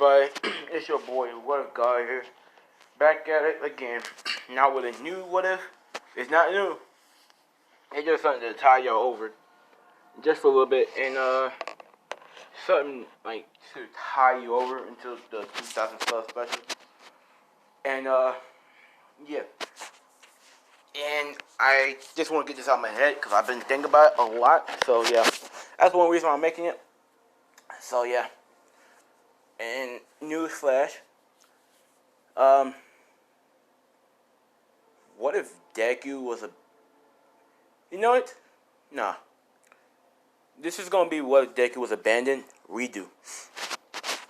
everybody? It's your boy, What If Guy here. Back at it again. Now with a new What If. It's not new. It's just something to tie y'all over. Just for a little bit. And, something like to tie you over until the 2012 special. And, yeah. And I just want to get this out of my head because I've been thinking about it a lot. So, yeah. That's one reason why I'm making it. So, yeah. And newsflash, what if Deku was a... You know what? Nah. This is going to be what if Deku was abandoned, redo.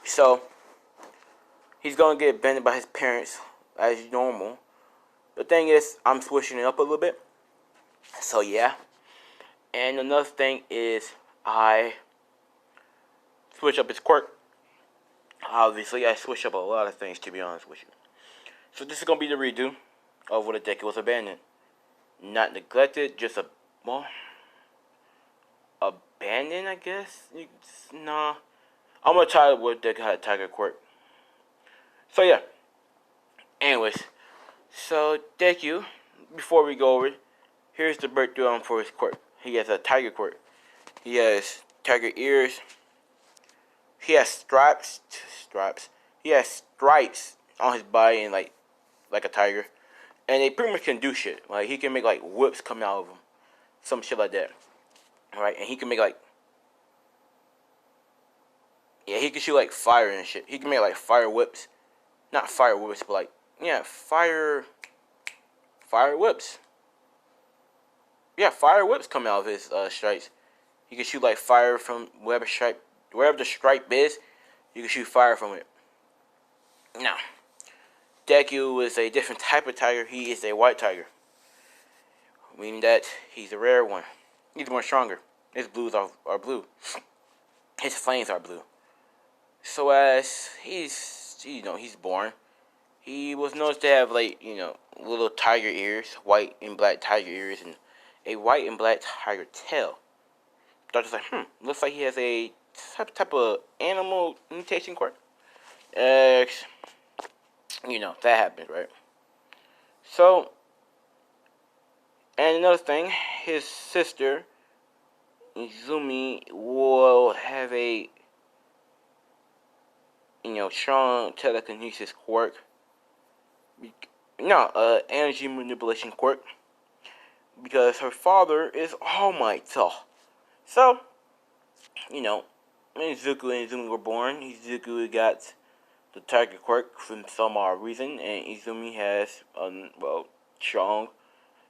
So, he's going to get abandoned by his parents as normal. The thing is, I'm switching it up a little bit. So, yeah. And another thing is, I switch up his quirk. Obviously, I switch up a lot of things, to be honest with you. So this is going to be the redo of what if Deku was abandoned. Not neglected, just abandoned, I guess? Nah. I'm going to try what if Deku had a tiger quirk. So, yeah. Anyways. So, Deku, before we go over it, here's the breakdown for his quirk. He has a tiger quirk. He has tiger ears. He has stripes. He has stripes on his body and like a tiger, and they pretty much can do shit. Like he can make like whips come out of him, some shit like that. Right, and he can make like he can shoot like fire and shit. He can make like fire whips, not fire whips, but like fire whips. Yeah, fire whips come out of his stripes. He can shoot like fire from wherever the stripe is, you can shoot fire from it. Now, Deku is a different type of tiger. He is a white tiger, meaning that he's a rare one. He's more stronger. His blues are blue. His flames are blue. So as he's born, he was noticed to have like little tiger ears, white and black tiger ears, and a white and black tiger tail. Doctor's like, looks like he has a type of animal mutation quirk. That happens, right? So, and another thing, his sister, Izumi, will have a, strong telekinesis quirk. Energy manipulation quirk. Because her father is All Might. So, when Zuko and Izumi were born, Zuko got the tiger quirk for some odd reason, and Izumi has strong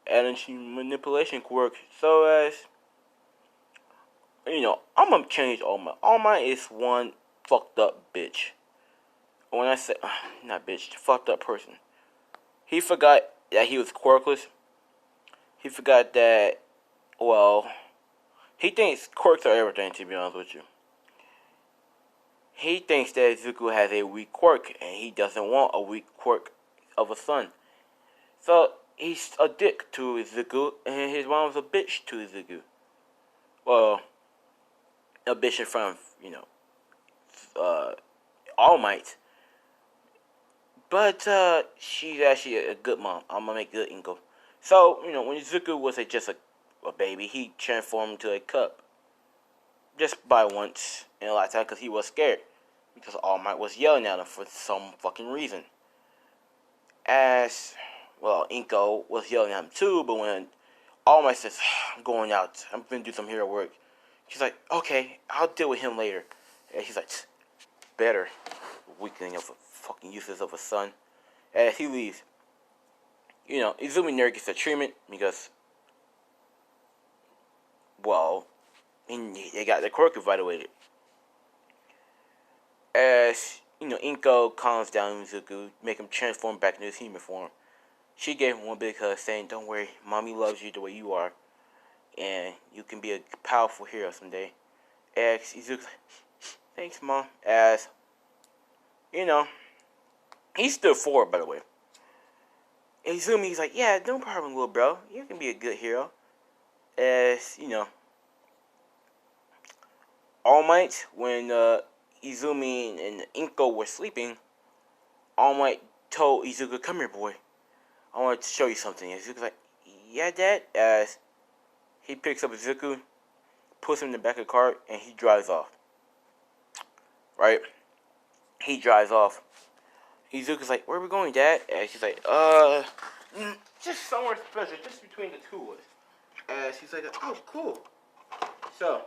energy manipulation quirk. So as I'm gonna change All Might. All Might is one fucked up bitch. When I say not bitch, fucked up person. He forgot that he was quirkless. He forgot that he thinks quirks are everything, to be honest with you. He thinks that Zuko has a weak quirk, and he doesn't want a weak quirk of a son. So, he's a dick to Zuko, and his mom's a bitch to Zuko. Well, a bitch in front of, All Might. But, she's actually a good mom. I'm gonna make good Inko. So, when Zuko was just a baby, he transformed into a cub. Just by once in a lifetime, because he was scared. Because All Might was yelling at him for some fucking reason. Inko was yelling at him too, but when All Might says, I'm going out, I'm going to do some hero work, she's like, okay, I'll deal with him later. And he's like, better. Weakling of a fucking useless of a son. As he leaves, Izumi never gets a treatment because, they got their quirk evaluated. As, Inko calms down Zuko, make him transform back into his human form. She gave him one big hug saying, don't worry, mommy loves you the way you are. And you can be a powerful hero someday. As Zuko's like, thanks, Mom. As, he's still 4, by the way. And Izumi's like, yeah, no problem, little bro. You can be a good hero. As, All Might, when Izumi and Inko were sleeping, All Might told Izuku, "Come here, boy. I want to show you something." And Izuku's like, "Yeah, Dad." As he picks up Izuku, puts him in the back of the car, and he drives off. Right? He drives off. Izuku's like, "Where are we going, Dad?" And she's like, just somewhere special, just between the two of us." And she's like, "Oh, cool." So,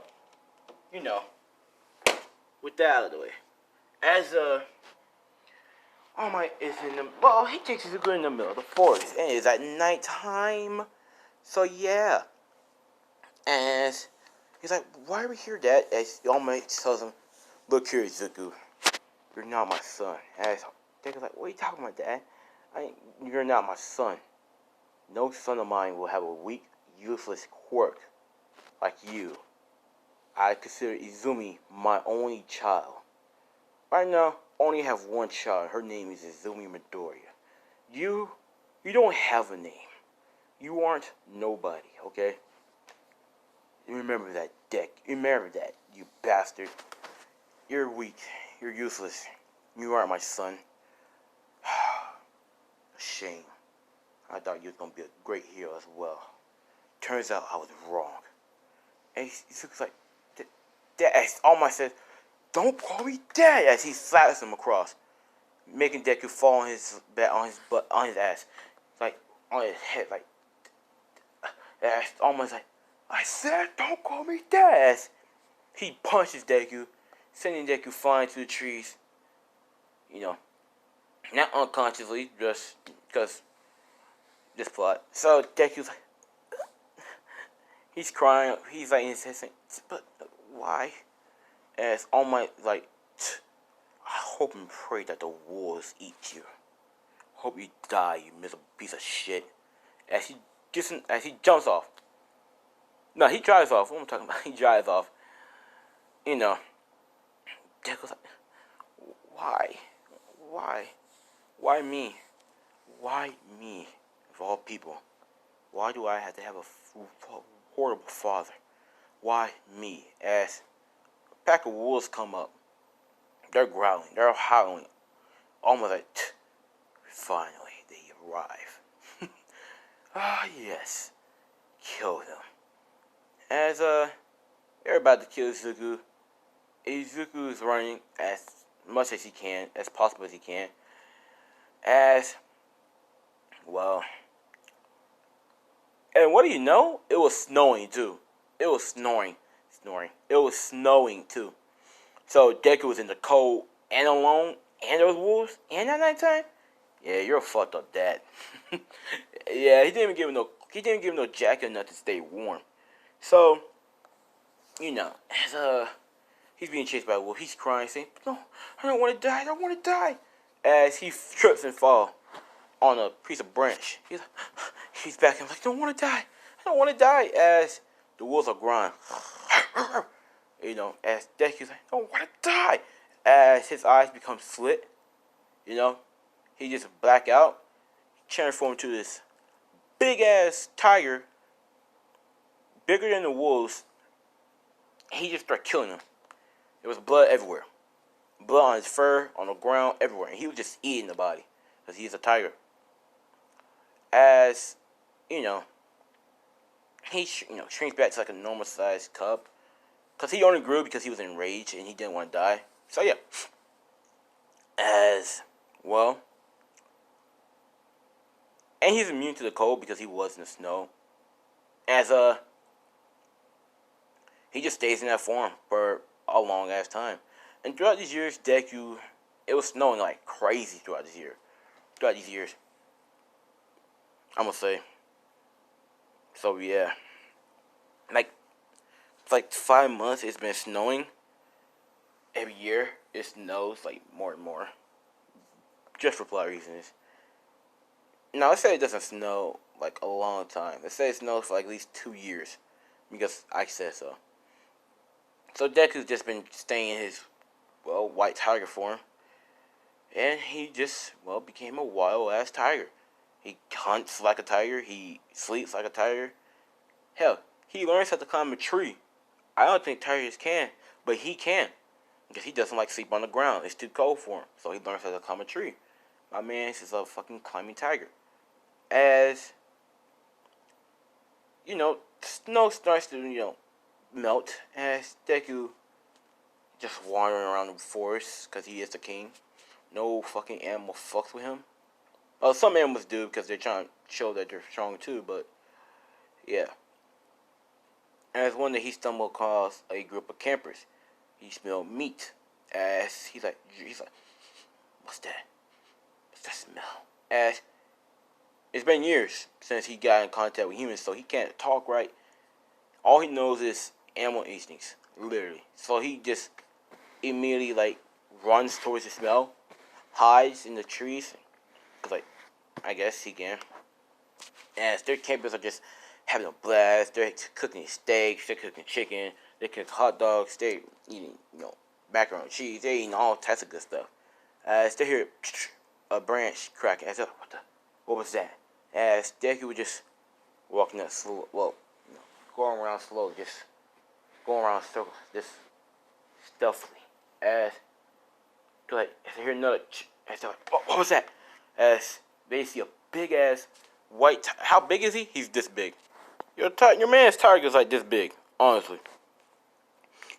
with that out of the way, as All Might is he takes Izuku in the middle of the forest, and it's at nighttime. So yeah, and he's like, "Why are we here, Dad?" As All Might tells him, "Look here, Izuku, you're not my son." As Deku's like, "What are you talking about, Dad? You're not my son. No son of mine will have a weak, useless quirk like you. I consider Izumi my only child. Right now, I only have one child. Her name is Izumi Midoriya. You don't have a name. You aren't nobody, okay? Remember that, Deck. Remember that, you bastard. You're weak. You're useless. You aren't my son." A shame. I thought you was gonna be a great hero as well. Turns out I was wrong. And he's like, Dad. All Might says, "Don't call me Dad," as he slaps him across, making Deku fall on his back, on his butt, on his ass, like on his head, like. As All Might's like, "I said, don't call me Dad." He punches Deku, sending Deku flying to the trees. Not unconsciously, just because this plot. So Deku's like, he's crying. He's like in his head saying, "But why?" As All Might like, "I hope and pray that the wolves eat you. Hope you die, you miserable piece of shit." As he jumps off. No, he drives off. What am I talking about? He drives off. Deku's like, "Why? Why? Why me? Why me? Of all people. Why do I have to have a horrible father? Why me?" As a pack of wolves come up. They're growling. They're howling. Almost like, finally, they arrive. Ah, yes. Kill them. As, they're about to kill Izuku. Izuku is running as much as he can, as possible as he can. As, well, and what do you know? It was snowing, too. It was snoring. It was snowing, too. So Deku was in the cold and alone, and those wolves, and at nighttime. Yeah, you're a fucked up dad. Yeah, he didn't give him no jacket or nothing to stay warm. So, as he's being chased by a wolf, he's crying, saying, "No, I don't want to die. I don't want to die." As he trips and falls on a piece of branch, he's back and like, "I don't want to die. I don't want to die." As the wolves are growling, as Deku's like, "I don't want to die." As his eyes become slit, he just black out, transformed to this big ass tiger, bigger than the wolves. He just started killing them. There was blood everywhere. Blood on his fur, on the ground, everywhere. And he was just eating the body. Because he's a tiger. As, he, shrinks back to like a normal sized cub. Because he only grew because he was enraged and he didn't want to die. So, yeah. As, well. And he's immune to the cold because he was in the snow. As, he just stays in that form for a long ass time. And throughout these years, Deku, it was snowing like crazy throughout these years. I'm gonna say. So yeah. It's like 5 months it's been snowing. Every year it snows like more and more. Just for plot reasons. Now let's say it doesn't snow like a long time. Let's say it snows for like at least 2 years. Because I said so. So Deku's just been staying in his, white tiger form. And he just, became a wild-ass tiger. He hunts like a tiger. He sleeps like a tiger. Hell, he learns how to climb a tree. I don't think tigers can, but he can. Because he doesn't like sleep on the ground. It's too cold for him. So he learns how to climb a tree. My man is a fucking climbing tiger. As, snow starts to, melt. As Deku just wandering around the forest because he is the king. No fucking animal fucks with him. Well, some animals do because they're trying to show that they're strong too, but yeah. As one day he stumbled across a group of campers. He smelled meat. As he's like, what's that? What's that smell? As it's been years since he got in contact with humans, so he can't talk right. All he knows is animal instincts, literally. So he just immediately runs towards the smell, hides in the trees, cause I guess he can. As their campers are just having a blast. They're cooking steaks, they're cooking chicken, they cook hot dogs, they're eating, macaroni and cheese, they're eating all types of good stuff. As they hear a branch crack, as what was that? As Deku was just walking up slow, going around slow, just going around circles, just stealthily. As they hear another, as they're like, what was that? As they see a big ass white. How big is he? He's this big. Your man's tiger is like this big. Honestly,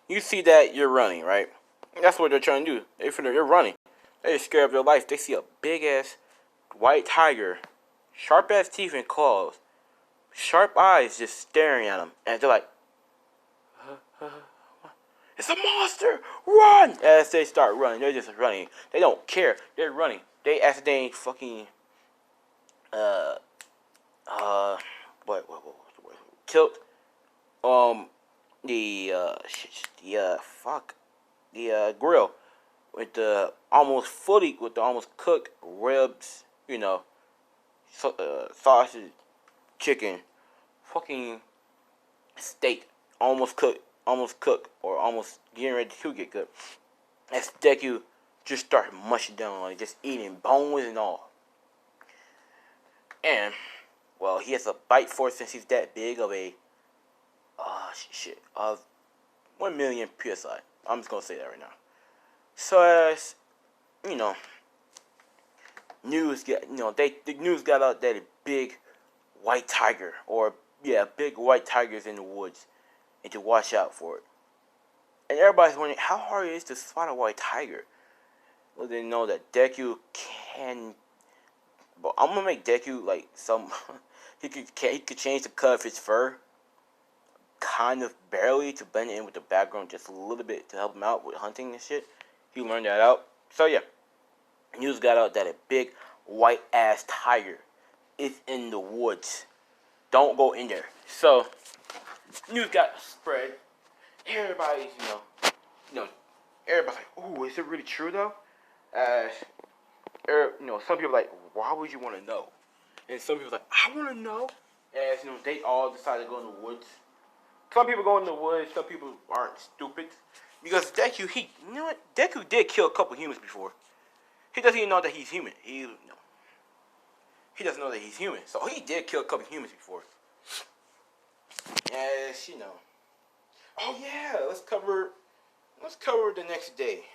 you see that you're running, right? That's what they're trying to do. You're running. They're scared of their life. They see a big ass white tiger, sharp ass teeth and claws, sharp eyes just staring at them, and they're like, "It's a monster! Run!" As they start running, they're just running. They don't care. They're running. They accidentally fucking what tilt the grill with the almost cooked ribs, sausage, chicken, fucking steak, almost cooked, or almost getting ready to get cooked. As Deku just started mushing down, just eating bones and all. And, well, he has a bite force since he's that big of a, of 1 million PSI. I'm just gonna say that right now. So as, the news got out that a big white tiger, big white tigers in the woods, and to watch out for it. And everybody's wondering how hard it is to spot a white tiger. Well, they know that Deku can. But I'm gonna make Deku he could change the color of his fur, kind of barely to blend in with the background just a little bit to help him out with hunting and shit. He learned that out. So yeah, news got out that a big white ass tiger is in the woods. Don't go in there. So news got spread. Everybody's everybody's like, "Ooh, is it really true though?" Some people are like, "Why would you want to know?" And some people are like, "I want to know." As they all decide to go in the woods. Some people go in the woods. Some people aren't stupid because Deku, Deku did kill a couple humans before. He doesn't even know that he's human. He doesn't know that he's human. So he did kill a couple humans before. As oh yeah, let's cover the next day.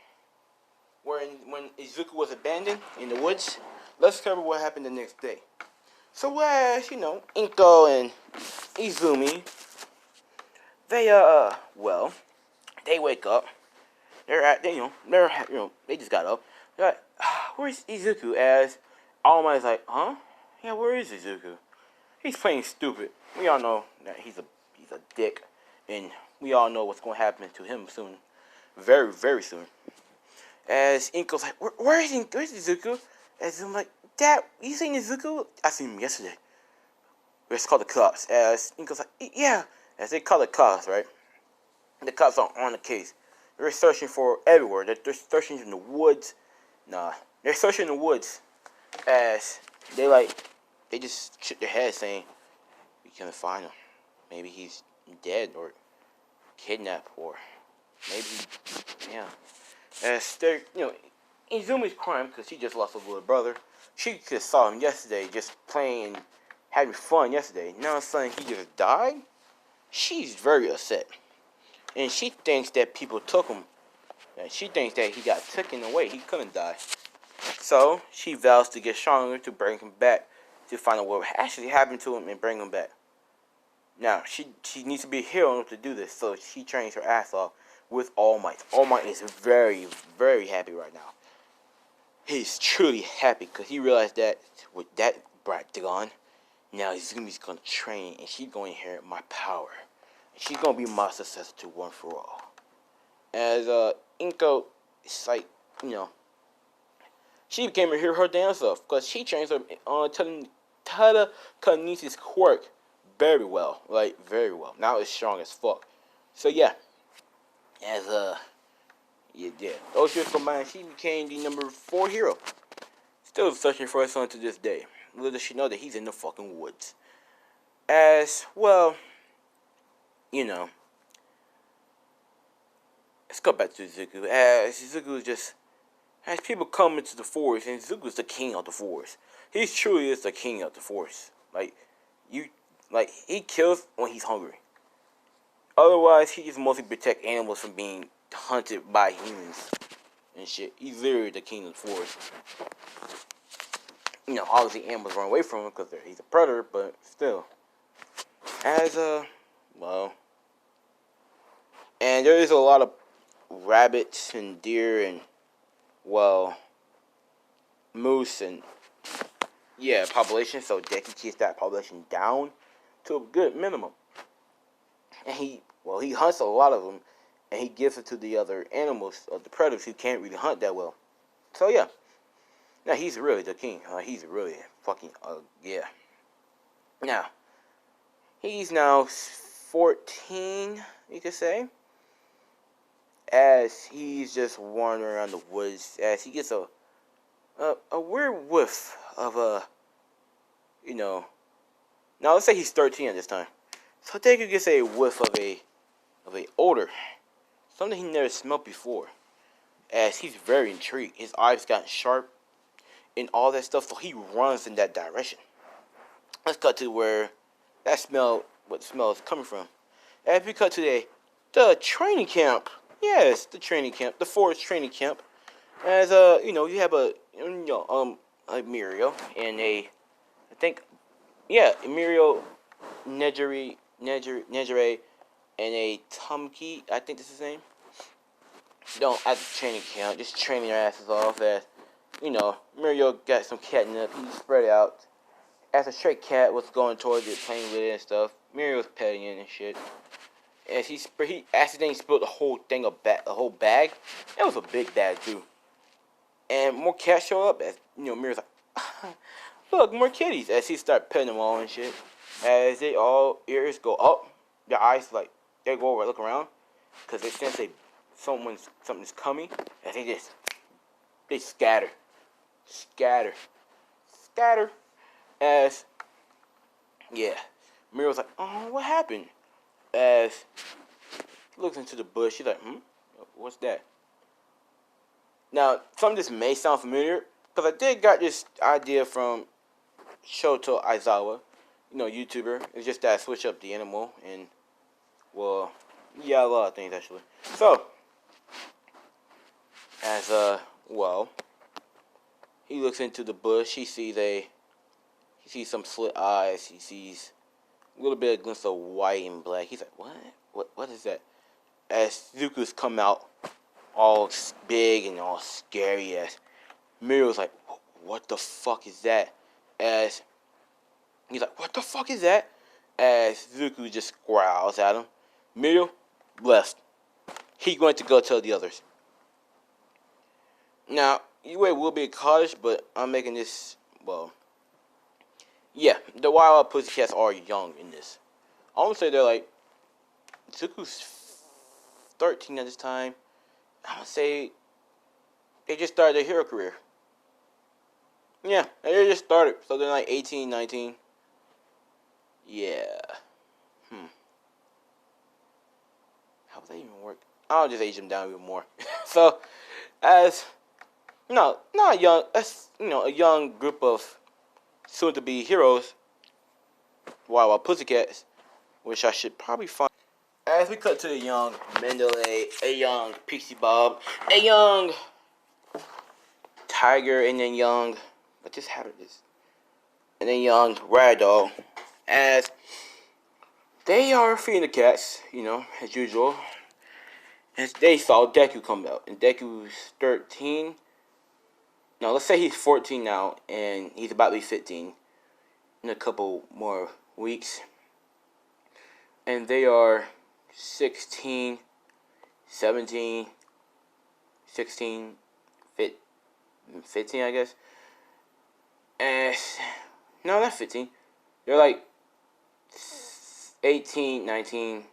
When Izuku was abandoned in the woods, let's cover what happened the next day. So as Inko and Izumi, they wake up. They just got up. They're like, where's Izuku? As All Might's like, huh? Yeah, where is Izuku? He's playing stupid. We all know that he's a dick, and we all know what's gonna happen to him soon, very very soon. As Inko's like, where's Izuku? As I'm like, Dad, you seen Izuku? I seen him yesterday. It's called the cops. As Inko's like, yeah. As they call the cops, right? The cops are on the case. They're searching for everywhere. They're searching in the woods. They're searching in the woods. As they just shook their head saying, we can't find him. Maybe he's dead or kidnapped or maybe, yeah. As they're, Izumi's crying because she just lost her little brother. She just saw him yesterday just playing, having fun yesterday. Now suddenly he just died. She's very upset. And she thinks that people took him. And she thinks that he got taken away. He couldn't die. So she vows to get stronger to bring him back, to find out what actually happened to him and bring him back. Now, she needs to be a hero in order to do this, so she trains her ass off with All Might. All Might is very, very happy right now. He's truly happy because he realized that with that brat gone, now Zumi's going to train and she's going to inherit my power. And she's going to be my successor to One for All. As Inko, it's like, she became a hero her damn self because she trains her on telekinesis quirk very well. Like, very well. Now it's strong as fuck. So, yeah. As, yeah. Those years combined, she became the number 4 hero. Still searching for her son to this day. Little does she know that he's in the fucking woods. As, well, let's go back to Deku. As Deku just has people come into the forest, and Zuko's the king of the forest. He truly is the king of the forest. He kills when he's hungry. Otherwise, he just mostly protect animals from being hunted by humans and shit. He's literally the king of the forest. Obviously animals run away from him because he's a predator, but still. As, and there is a lot of rabbits and deer and, moose and, population, so Deku keeps that population down to a good minimum. And he hunts a lot of them, and he gives it to the other animals, or the predators who can't really hunt that well. So, yeah. Now, he's really the king. He's really fucking, yeah. Now, he's now 14, you could say. As he's just wandering around the woods, as he gets a weird whiff of now let's say he's 13 at this time. So Deku gets a whiff of a odor, something he never smelled before. As he's very intrigued, his eyes got sharp and all that stuff, so he runs in that direction. Let's cut to where what the smell is coming from. As we cut to the training camp. Yes, the training camp, the forest training camp. As you have a Muriel and Muriel, Nejire, and a Tumki, I think this is his name. At the training camp, just training their asses off. As Muriel got some catnip, he spread it out. As a stray cat was going towards it, playing with it and stuff, Muriel was petting it and shit. As he accidentally spilled the whole thing the whole bag. It was a big bag too. And more cats show up as Muriel's like, look, more kitties. As he started petting them all and shit. As they all ears go up, their eyes they go over, look around, because they sense something's coming. As they scatter. As Muriel's like, oh, what happened? As he looks into the bush, she's like, what's that? Now, some of this may sound familiar, because I did got this idea from Shoto Aizawa, YouTuber. It's just that I switch up the animal, and, a lot of things, actually. So, as, he looks into the bush, he sees some slit eyes, he sees a little bit of glimpse of white and black. He's like, what is that? As Zuko's come out, all big and all scary, as Muriel's like, what the fuck is that? As he's like, what the fuck is that? As Zuko just growls at him. Muriel left. He's going to go tell the others. Now, Yue will be a cottage, but I'm making this, the wild pussycats are young in this. I want to say they're Zuko's 13 at this time. I would say they just started their hero career. Yeah, they just started, so they're 18, 19. Yeah. How would that even work? I'll just age them down even more. So, as not young, a young group of soon-to-be heroes, wild pussycats, which I should probably find. as we cut to a young Mendeley, a young Pixie Bob, a young Tiger, and then young, what just happened this, and then young Ragdoll, as they are feeding the cats, you know, as usual. And they saw Deku come out, and Deku's 13. No, let's say he's 14 now, and he's about to be 15 in a couple more weeks. And they are 16, 17, 16, 15, I guess. And no, not 15. They're like 18, 19.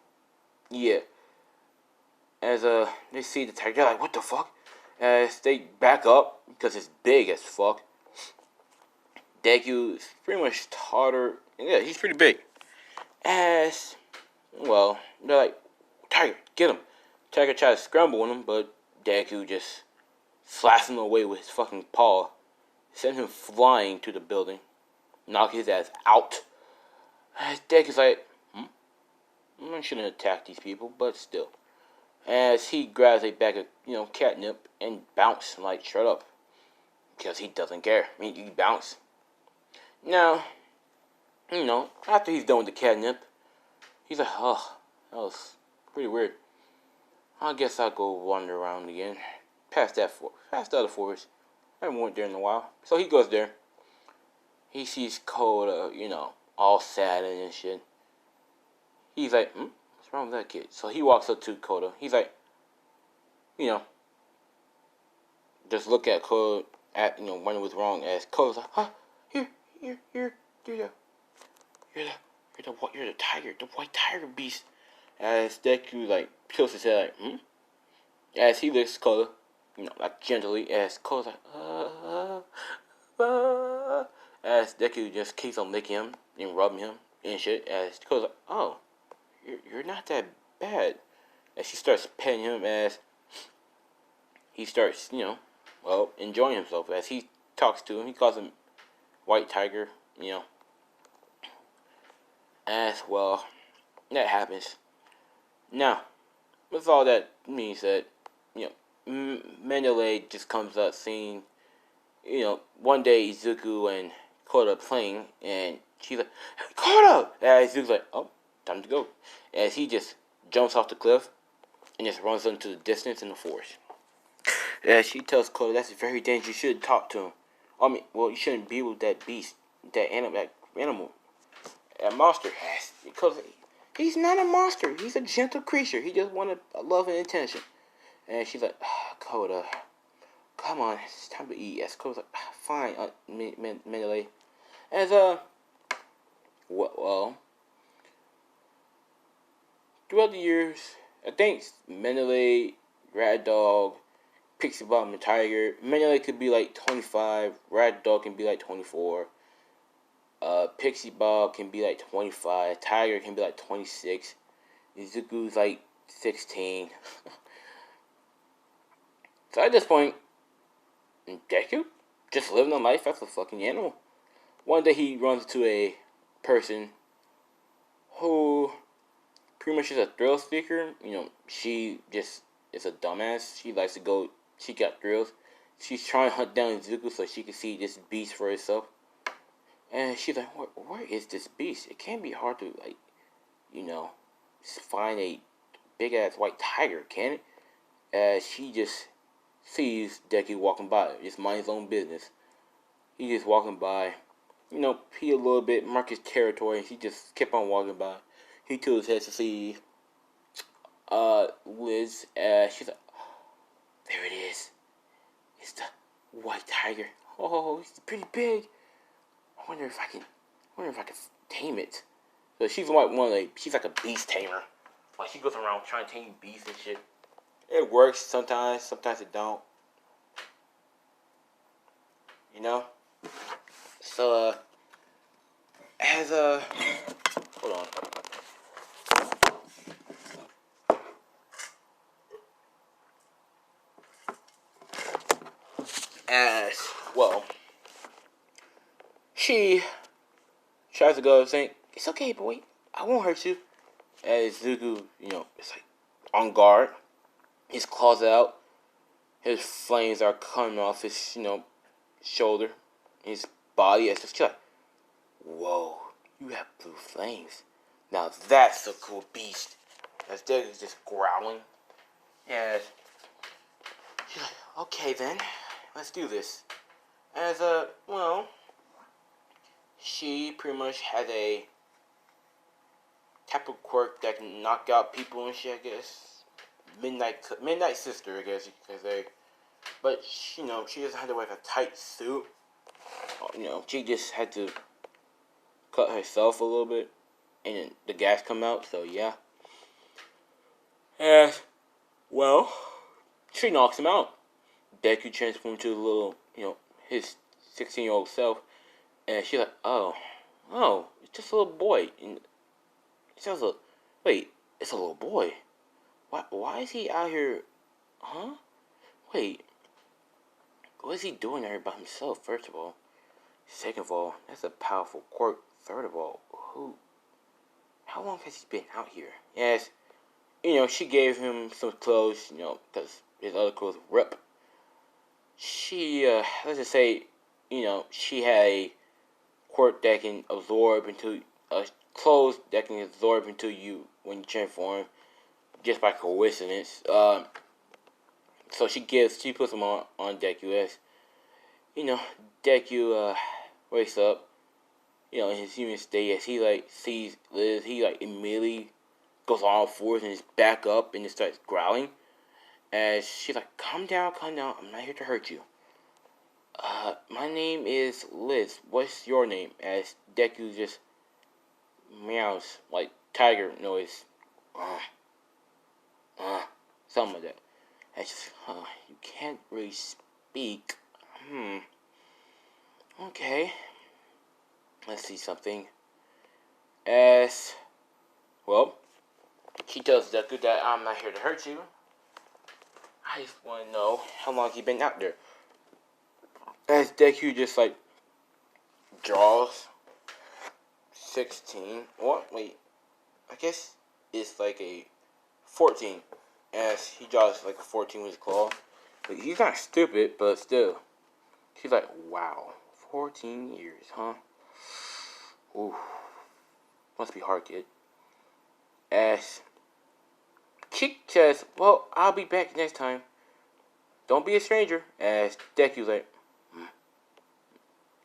Yeah. As they see the tiger, they're like, what the fuck? As they back up because it's big as fuck. Deku is pretty much taller. Yeah, he's pretty big. As well, they're like, Tiger, get him. Tiger tries to scramble on him, but Deku just slaps him away with his fucking paw, send him flying to the building, knock his ass out. As Deku's like, I shouldn't attack these people, but still. As he grabs a bag of, catnip and bounce, like, shut up. Because he doesn't care. I mean, you bounce. Now, after he's done with the catnip, he's like, oh, that was pretty weird. I guess I'll go wander around again. Past the other forest. I haven't went there in a while. So he goes there. He sees Kota, all sad and shit. He's like, what's wrong with that kid? So he walks up to Kota. He's like, just look at Kota, when it was wrong. As Kota's like, here, you're the tiger, the white tiger beast. As Deku, like, tilts his head, like, As he licks Kota, like, gently. As Kota's like, As Deku just keeps on licking him and rubbing him and shit. As Kota's like, oh, you're not that bad. As she starts petting him, as he starts, enjoying himself. As he talks to him, he calls him White Tiger, As well, that happens. Now, with all that being said, Mendeley just comes up seeing, one day Izuku and Kota playing, and she's like, Kota! And Izuku's like, oh, time to go. As he just jumps off the cliff and just runs into the distance in the forest. As she tells Kota, that's very dangerous, you shouldn't talk to him. I mean, well, you shouldn't be with that beast, that animal. That monster has, because he's not a monster. He's a gentle creature. He just wanted love and attention. And she's like, Kota, come on, it's time to eat. As Kota's like, fine, Mendeley. As well, throughout the years, I think Mendeley, Rad Dog, Pixie Bob, and Tiger. Mendeley could be like 25. Rad Dog can be like 24. Pixie Bob can be like 25. Tiger can be like 26. Izuku's like 16. So at this point, Deku just living a life as a fucking animal. One day he runs into a person who pretty much is a thrill seeker. She just is a dumbass. She likes to go. She got thrills. She's trying to hunt down Izuku so she can see this beast for herself. And she's like, where is this beast? It can't be hard to, find a big-ass white tiger, can it? As she just sees Deku walking by, just mind his own business. He just walking by, pee a little bit, mark his territory, and he just kept on walking by. He tilts his head to see Liz, she's like, there it is. It's the white tiger. Oh, it's pretty big. I wonder if I can tame it. So she's like she's like a beast tamer. Like she goes around trying to tame beasts and shit. It works sometimes it don't. So as hold on. As well, she tries to go saying, it's okay, boy, I won't hurt you. as Zuko, it's like on guard. His claws out. His flames are coming off his, shoulder. His body is just like, whoa, you have blue flames. Now that's a cool beast. As Deku's just growling. And she's like, okay then, let's do this. As she pretty much has a type of quirk that can knock out people and shit, I guess. Midnight Sister, I guess you could say. But, she doesn't have to wear a tight suit. She just had to cut herself a little bit. And then the gas come out, so yeah. And, well, she knocks him out. Deku transforms to a little, his 16-year-old self. And she's like, oh, it's just a little boy. And wait, it's a little boy. Why is he out here, huh? Wait, what is he doing out here by himself, first of all? Second of all, that's a powerful quirk. Third of all, how long has he been out here? Yes, she gave him some clothes, because his other clothes rip. She, let's just say, she had a quirk that can absorb into, clothes that can absorb into you when you transform, just by coincidence. So she puts them on Deku as, Deku, wakes up, in his human state as he, sees Liz, he, immediately goes on all fours and is back up and just starts growling. As she's like, calm down, I'm not here to hurt you. My name is Liz, what's your name? As Deku just meows, like tiger noise. Something like that. It's just, you can't really speak. Okay. Let's see something. As, well, she tells Deku that I'm not here to hurt you. I just want to know how long he been out there. As Deku just, draws 16. What? Wait. I guess it's like a 14. As he draws like a 14 with his claw. But he's not stupid, but still. She's like, wow. 14 years, huh? Ooh. Must be hard, kid. As she says, well, I'll be back next time. Don't be a stranger. As Deku's like,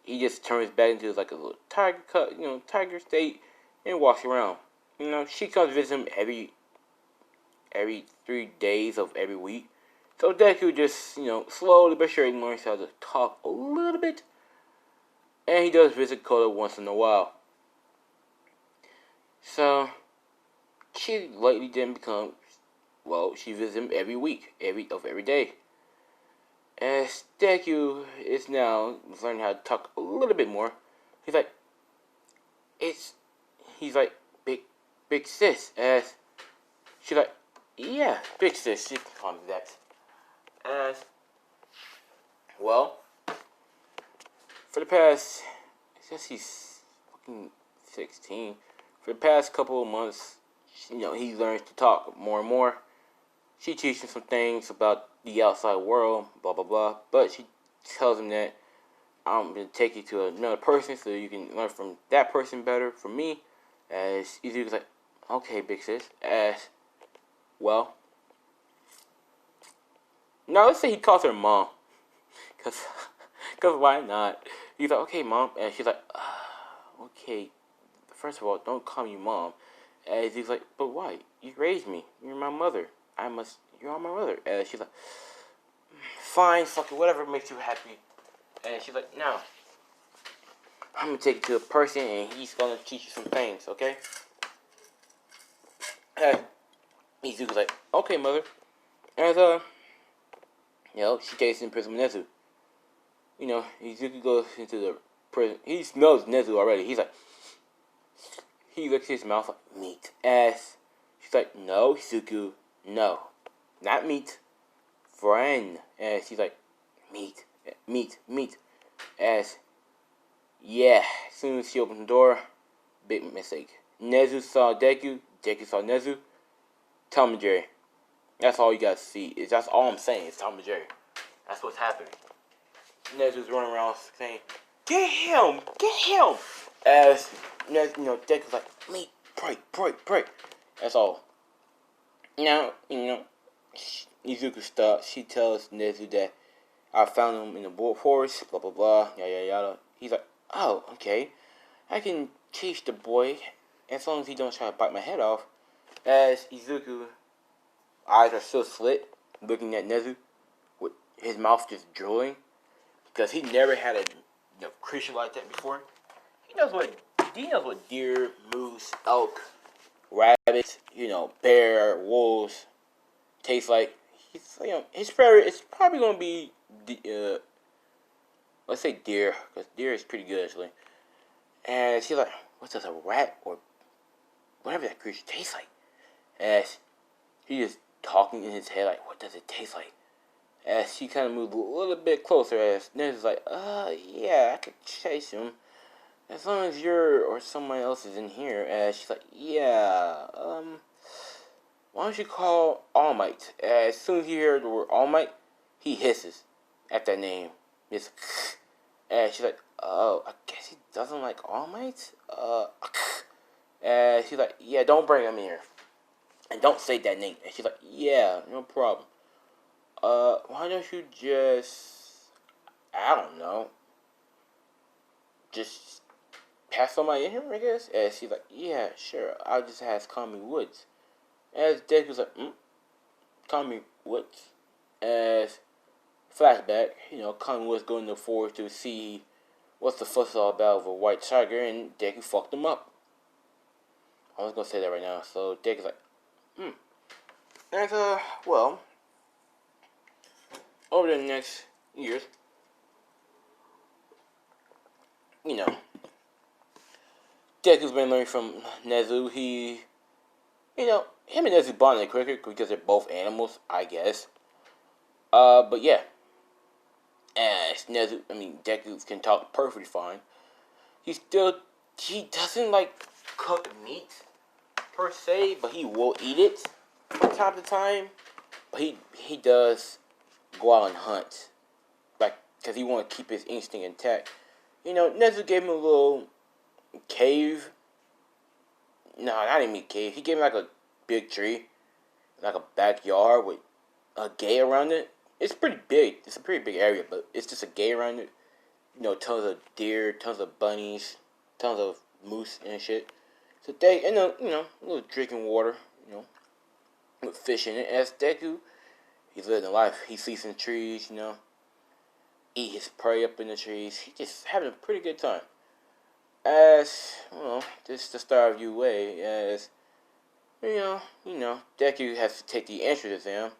he just turns back into like a little tiger cut, tiger state, and walks around. She comes visit him every 3 days of every week. So Deku just, slowly but surely learns how to talk a little bit. And he does visit Kota once in a while. So, she lately didn't become, she visits him every week, every day. As Deku is now learning how to talk a little bit more, he's like, big sis. As she's like, yeah, big sis, she can call me that. As, for the past, I guess he's fucking 16. For the past couple of months, he learns to talk more and more. She teaches him some things about the outside world, blah, blah, blah. But she tells him that I'm going to take you to another person so you can learn from that person better from me. As Izuku's like, okay, big sis. As, now let's say he calls her mom. Because why not? He's like, okay, mom. And she's like, okay, first of all, don't call me mom. As he's like, but why? You raised me. You're my mother. You're my mother. And she's like, fine, fuck it, whatever makes you happy. And she's like, no. I'm going to take you to a person and he's going to teach you some things, okay? And Izuku's like, okay, mother. And, she takes him to prison with Nezu. Izuku goes into the prison. He smells Nezu already. He's like, he licks his mouth like, meat. Ass. She's like, no, Izuku, no. Not meat. Friend. And she's like, meat. As, yeah. As soon as she opened the door, big mistake. Nezu saw Deku, Deku saw Nezu, Tom and Jerry. That's all you guys see. That's all I'm saying. It's Tom and Jerry. That's what's happening. Nezu's running around saying, "Get him! Get him!" As Deku's like, "Me, break." That's all. Now, Izuku stops. She tells Nezu that I found him in the forest. Blah blah blah. Yada yada. He's like, "Oh, okay. I can chase the boy as long as he don't try to bite my head off." As Izuku eyes are still slit, looking at Nezu, with his mouth just drooling, because he never had a creature like that before. He knows what deer, moose, elk, rabbits, bear, wolves taste like. His favorite is probably gonna be let's say deer, because deer is pretty good actually. And she's like, "What does a rat or whatever that creature taste like?" As he is talking in his head, like, "What does it taste like?" As she kind of moved a little bit closer, as Ned's like, yeah, I could chase him as long as you're or someone else is in here." As she's like, "Yeah, why don't you call All Might?" As soon as he hears the word All Might, he hisses at that name. It's and she's like, "Oh, I guess he doesn't like All Might." And she's like, "Yeah, don't bring him here. And don't say that name." And she's like, "Yeah, no problem. Why don't you just, I don't know, just pass on my in him, I guess?" And she's like, "Yeah, sure. I'll just ask Kami Woods." As Deku's like, Kami Woods. As flashback, Kami Woods going to the forest to see what's the fuss all about with a white tiger, and Deku fucked him up. I was gonna say that right now. So Deku's like, And, well, over the next years, Deku's been learning from Nezu. Him and Nezu bonded quicker because they're both animals, I guess. But yeah. As Deku can talk perfectly fine. He doesn't like cook meat, per se, but he will eat it from time to time. But he does go out and hunt, like, because he want to keep his instinct intact. Nezu gave him a little cave. No, not even a cave. He gave him like a big tree, like a backyard with a gate around it. It's pretty big. It's a pretty big area, but it's just a gate around it. Tons of deer, tons of bunnies, tons of moose and shit. So a little drinking water, with fish in it. As Deku, he's living a life. He sees some trees, eat his prey up in the trees. He's just having a pretty good time. As, this is the start of UA, as, Deku has to take the entrance exam.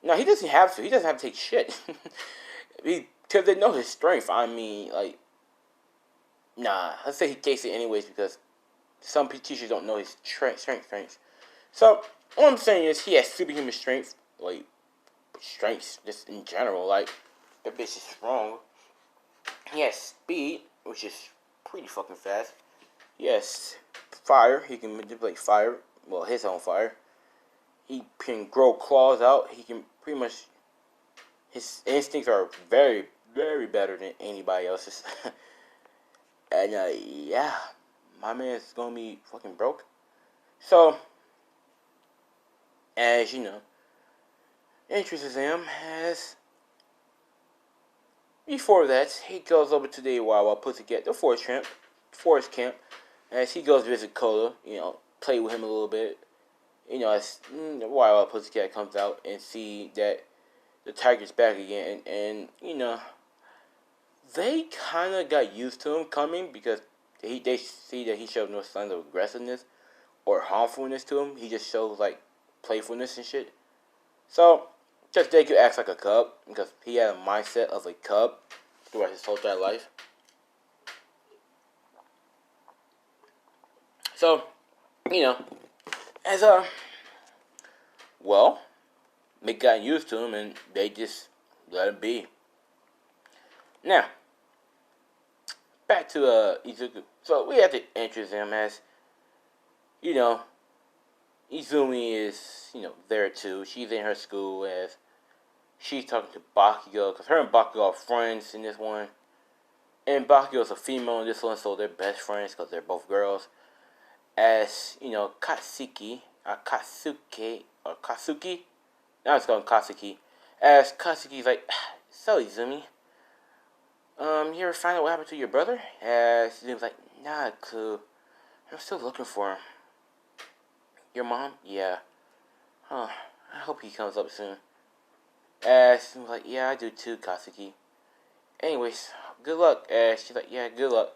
No, he doesn't have to. He doesn't have to take shit. Because they know his strength. Let's say he takes it anyways, because some teachers don't know his strength. So, what I'm saying is, he has superhuman strength, strengths, just in general, that bitch is strong. He has speed, which is pretty fucking fast. He has fire, he can manipulate fire, his own fire. He can grow claws out, he can pretty much, his instincts are very, very better than anybody else's. And, yeah, my man's gonna be fucking broke. So, as you know, entrance exam has. Before that, he goes over to the Wawa Pussycat, the forest camp, as he goes visit Kota, play with him a little bit. As the Wawa Pussycat comes out and see that the tiger's back again, and they kind of got used to him coming, because they see that he shows no signs of aggressiveness or harmfulness to him. He just shows, playfulness and shit. So, just Deku acts like a cub, because he had a mindset of a cub throughout his whole entire life. So, as they got used to him, and they just let him be. Now, back to Izuku. So we had to entrance him as, you know, Izumi is, there too. She's in her school as she's talking to Bakugo, because her and Bakugo are friends in this one. And Bakugo's a female in this one, so they're best friends because they're both girls. As, Katsuki, now it's called Katsuki. As Katsuki's like, so Izumi, you ever find out what happened to your brother? As Izumi's like, nah, clue. I'm still looking for him. Your mom? Yeah. Huh. I hope he comes up soon. As Izumi's like, yeah, I do too, Katsuki. Anyways, good luck. As she's like, yeah, good luck.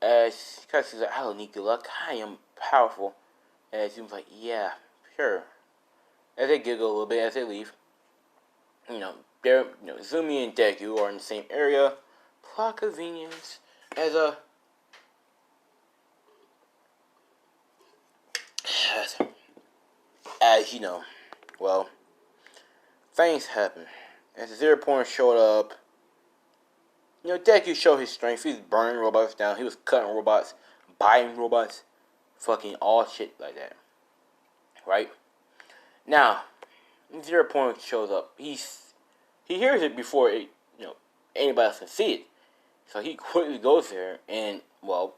As Katsuki's like, I don't need good luck. I am powerful. As Izumi's like, yeah, sure. As they giggle a little bit as they leave. Izumi and Deku are in the same area. Plot convenience. As you know, well, things happen. As the 0 Point showed up, Deku showed his strength. He was burning robots down. He was cutting robots, biting robots, fucking all shit like that. Right? Now, 0 Point shows up. He hears it before anybody else can see it. So he quickly goes there and, well,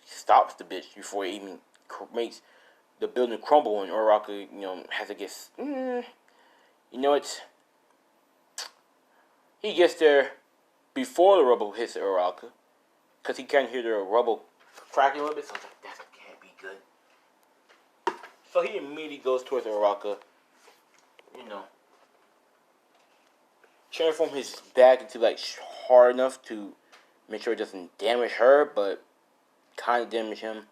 stops the bitch before it even makes the building crumble, and Uraraka, has to get, he gets there before the rubble hits Uraraka, because he can't hear the rubble cracking a little bit, so he's like, that can't be good. So he immediately goes towards Uraraka, transform his back into, like, hard enough to make sure it doesn't damage her, but kind of damage him.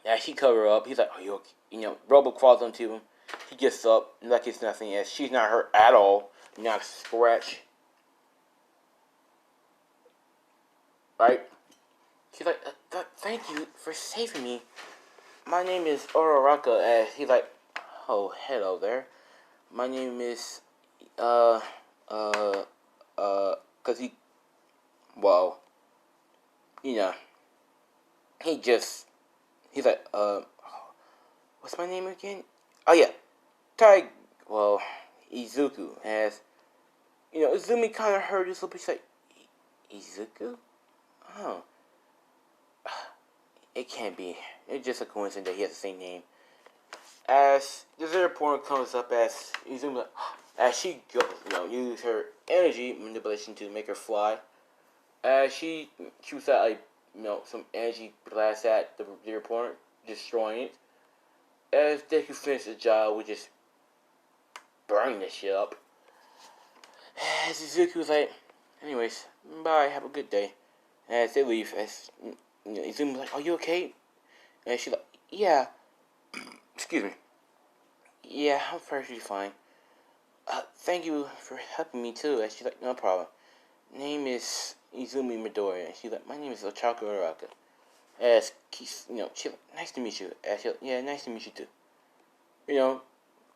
As she cover up, he's like, "Oh, you okay?" Robo crawls onto him. He gets up, like it's nothing. As she's not hurt at all, not a scratch. Right? She's like, "Thank you for saving me. My name is Uraraka." As he's like, "Oh, hello there. My name is cause he, well, he's like, what's my name again? Oh yeah, Izuku. As Izumi kind of heard this little bit. She's like, Izuku? Oh, it can't be. It's just a coincidence that he has the same name. As the 0 Point comes up, as Izumi, as she goes, use her energy manipulation to make her fly. As she shoots out some energy blast at the 0 Point, destroying it. As Deku finishes the job, we just burn this shit up. As Izuku was like, anyways, bye, have a good day. As they leave, as Izumi's like, are you okay? And she's like, yeah. Excuse me. Yeah, I'm perfectly fine. Thank you for helping me too. And she's like, no problem. Name is Izumi Midori. And she's like, my name is Ochako Uraraka. As she's like, nice to meet you. As she's like, yeah, nice to meet you too.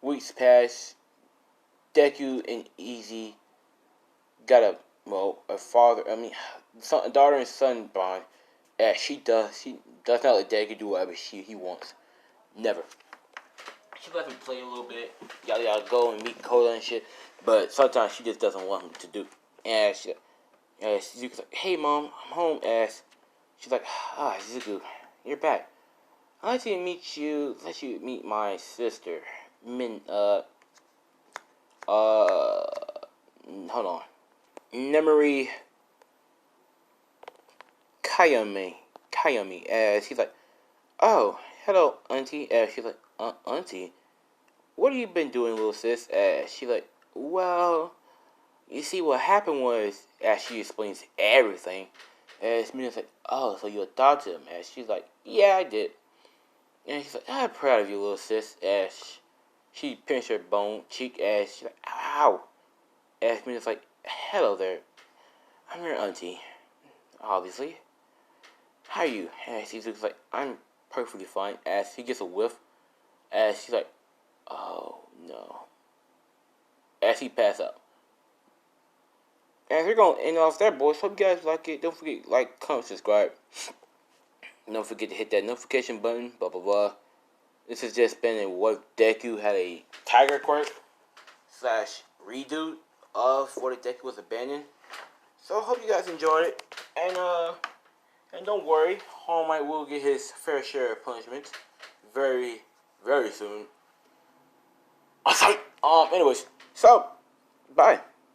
Weeks pass. Deku and Easy got a daughter and son bond. As she does not let Deku do whatever he wants. Never. She lets him play a little bit, yada go and meet Kota and shit. But sometimes she just doesn't want him to do. And Zuko's like, hey mom, I'm home. As she's like, Zuko, you're back. I'd like to let you meet my sister, hold on. Memory Kayami. As he's like, oh, hello, auntie. As she's like, auntie, what have you been doing, little sis? As she's like, well, you see, what happened was, as she explains everything, as Mina's like, oh, so you adopted him? As she's like, yeah, I did. And she's like, I'm proud of you, little sis. As she pinched her bone cheek, as she's like, ow. As Mina's like, hello there. I'm your auntie, obviously. How are you? As he looks like, I'm perfectly fine. As he gets a whiff, as she's like, oh no. As he passes out. And we're going to end off there, boys. Hope you guys like it. Don't forget, like, comment, subscribe. Don't forget to hit that notification button. Blah blah blah. This has just been a what Deku had a tiger quirk / redo of what Deku was abandoned. So I hope you guys enjoyed it, and don't worry, All Might will get his fair share of punishments very, very soon. Anyways, so bye.